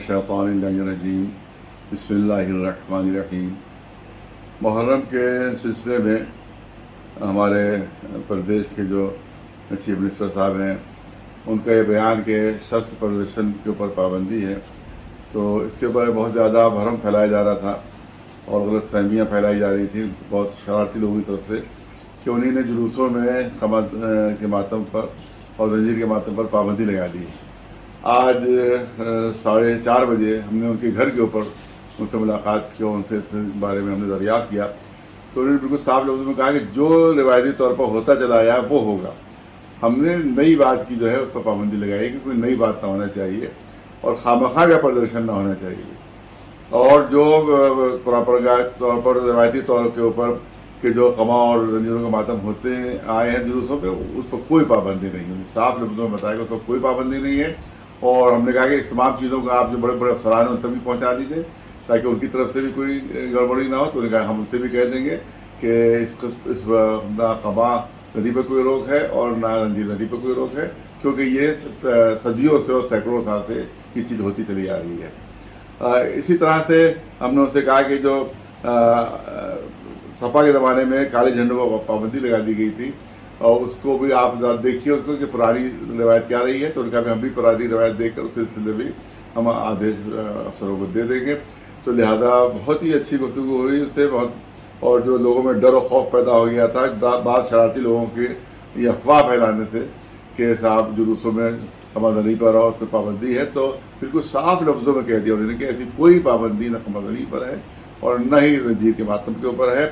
الشیطان الرجیم بسم اللہ الرحمن الرحیم۔ محرم کے سلسلے میں ہمارے پردیش کے جو چیف منسٹر صاحب ہیں ان کا یہ بیان کہ شخص پردرشن کے اوپر پابندی ہے، تو اس کے اوپر بہت زیادہ بھرم پھیلایا جا رہا تھا اور غلط فہمیاں پھیلائی جا رہی تھیں بہت شرارتی لوگوں کی طرف سے کہ انہیں نے جلوسوں میں قمر کے ماتم پر اور زنجیر کے ماتم پر پابندی لگا دی۔ آج 4:30 بجے ہم نے ان کے گھر کے اوپر ان سے ملاقات کی اور ان سے اس بارے میں ہم نے دریافت کیا، تو انہوں نے بالکل صاف لفظوں میں کہا کہ جو روایتی طور پر ہوتا چلا آیا وہ ہوگا۔ ہم نے نئی بات کی جو ہے اس پر پابندی لگائی کہ کوئی نئی بات نہ ہونا چاہیے اور خواہ کا پردرشن نہ ہونا چاہیے، اور جو پرمپراگت طور پر روایتی طور کے اوپر کہ جو قما اور زنجیروں کا ماتم ہوتے آئے ہیں جلوسوں پہ، اس پر کوئی پابندی نہیں ہے۔ صاف لفظوں میں بتایا کہ اس پر کوئی پابندی نہیں ہے، اور ہم نے کہا کہ اس تمام چیزوں کا آپ جو بڑے بڑے افسران ہیں ان تک بھی پہنچا دیجیے تاکہ ان کی طرف سے بھی کوئی گڑبڑی نہ ہو۔ تو انہوں نے کہا ہم ان سے بھی کہہ دیں گے کہ اس نہ قما ندی پہ کوئی روک ہے اور نہ زنجیر ندی پہ کوئی روک ہے، کیونکہ یہ صدیوں سے اور سینکڑوں سال سے یہ چیز ہوتی چلی آ رہی ہے۔ اسی طرح سے ہم نے ان سے کہا کہ جو سپا کے زمانے میں کالے جھنڈوں پر پابندی لگا دی گئی تھی، اور اس کو بھی آپ دیکھیے اس کو کہ پرانی روایت کیا رہی ہے، تو ان کا بھی ہم بھی پرانی روایت دیکھ کر اس سلسلے بھی ہم آدھے افسروں کو دے دیں گے۔ تو لہذا بہت ہی اچھی گفتگو ہوئی اس سے اور جو لوگوں میں ڈر و خوف پیدا ہو گیا تھا بعض شرارتی لوگوں کے یہ افواہ پھیلانے سے کہ صاحب جلوسوں میں قمرزنی پر اور اس پہ پابندی ہے، تو بالکل صاف لفظوں میں کہہ دیا انہوں نے کہ ایسی کوئی پابندی نہ قمرزنی پر ہے اور نہ ہی زنجیر کے ماتم کے اوپر ہے،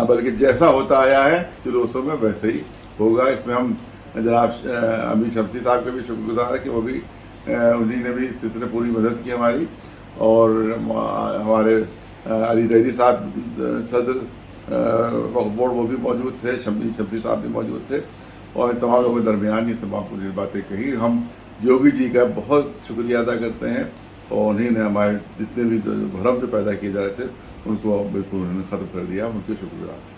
بلکہ جیسا ہوتا آیا ہے جلوسوں میں ویسے ہی ہوگا۔ اس میں ہم جناب امیر شمسی صاحب کا بھی شکر گزار ہے کہ وہ بھی انہیں نے بھی اس سلسلے پوری مدد کی ہماری، اور ہمارے علی دہری صاحب صدر بورڈ وہ بھی موجود تھے، شمسی صاحب بھی موجود تھے، اور ان تمام لوگوں کے درمیان یہ تمام پوری باتیں کہی۔ ہم یوگی جی کا بہت شکریہ ادا کرتے ہیں، اور انہیں نے ہمارے جتنے بھی بھرم جو پیدا کیے جا رہے تھے ان کو بالکل انہوں نے ختم کر دیا، ہم ان کے شکر گزار ہیں۔